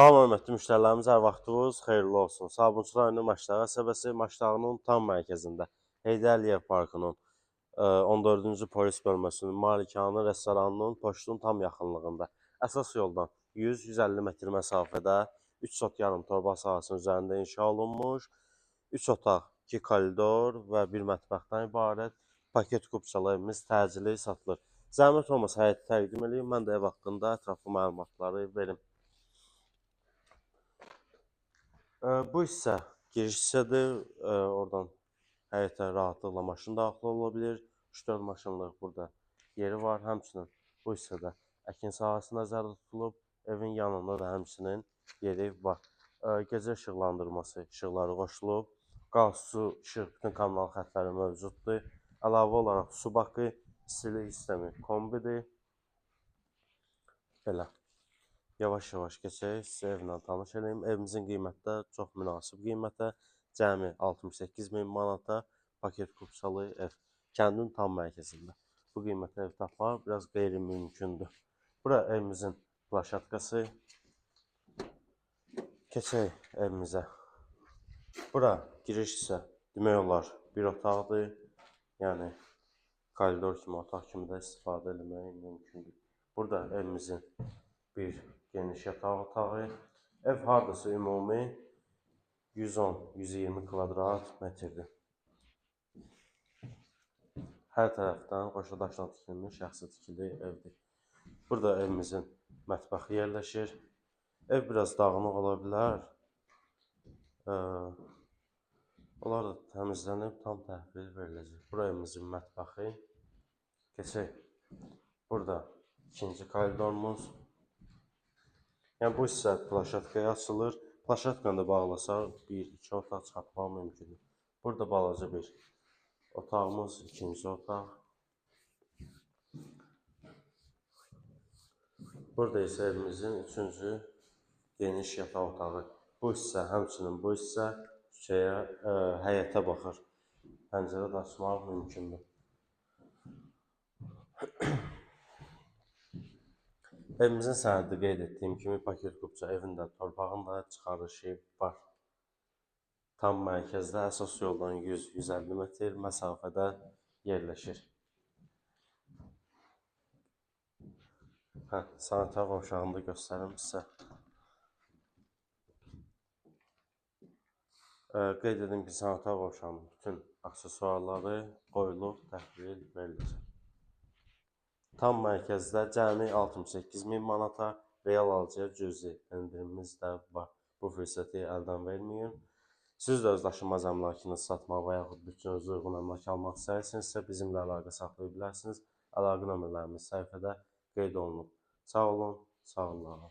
Salam hörmətli müştərilərimiz, hər vaxtınız xeyirli olsun. Sabunçu rayonu Maçlar qəsəbəsi Maçlarının tam mərkəzində Heydər Əliyev Parkının 14-cü polis bölməsinin, malikanə restoranının, poçtun tam yaxınlığında. Əsas yoldan 100-150 metr məsafədə 3 sot yarım torba sahəsinin üzərində inşa olunmuş, 3 otaq, 2 koridor və 1 mətbəxdən ibarət paket kupçalı evimiz təcili satılır. Zəhmət olmasa həyəti təqdim edeyim, mən də ev haqqında ətraflı məlumatları verim. Bu hissə giriş hissədir. Oradan həyətə rahatlıqla maşın daxil ola bilir. 3-4 maşınlıq burada yeri var. Həmçinin bu hissədə əkin sahəsi nəzərdə tutulub. Evin yanında da həmçinin yeri var. Gecə işıqlandırması işıqları qoşulub. Qaz, su, işıq, bütün kommunal xətləri mövcuddur. Əlavə olaraq su bakı, istilik sistemi kombidir. Belə. Yavaş-yavaş keçək, sizə evlə tanış edeyim. Evimizin qiyməti də çox münasib qiymətə, cəmi 68.000 manata paket kupçalı ev. Kəndin tam mərkəzində. Bu qiymətə ev tapmaq biraz qeyri-mümkündür. Bura evimizin plaşatkası. Keçək evimizə. Bura giriş isə demək olar bir otaqdır. Yəni koridor kimi, otaq kimi də istifadə etmək mümkündür. Burada evimizin bir geniş yataq otağı. Ev hardasa ümumi 110-120 kvadrat metrdir. Hər tərəfdən qoşadaşla tikilmiş şəxsi tikili evdir. Burada evimizin mətbəxi yerləşir. Ev biraz dağınıq ola bilər. Onlar da təmizlənib tam təhvil veriləcək. Bura evimizin mətbəxi. Keçək. Burada ikinci koridorumuz. Yəni bu hissə plaşatkaya açılır. Plaşatkanı da bağlasaq 1-2 otaq çıxartmaq mümkündür. Burada balaca bir otağımız, ikinci otaq. Burada isə evimizin üçüncü geniş yataq otağı. Bu hissə, həmçinin bu hissə küçəyə, həyətə baxır. Pəncərə də açmaq mümkündür. Evimizin sənəddə qeyd etdiyim kimi paket kupça evində torpağın da çıxarışı var. Tam mərkəzdə əsas yoldan 100-150 metr məsafədə yerləşir. Sanitar qovşağını da göstərim sizə. Qeyd edim ki, sanitar qovşağının bütün aksesuarları qoyulub, təhvil veriləcək. Tam mərkəzdə cəmi 68.000 manata real alıcıya cüzi endirimimiz də var. Bu fürsəti əldən verməyin. Siz də öz daşınmaz əmlakınızı satmaq və yaxud bütçənizə uyğun əmlak almaq istəyirsinizsə bizimlə əlaqə saxlaya bilərsiniz. Əlaqə nömrələrimiz səhifədə qeyd olunub. Sağ olun, sağ olun.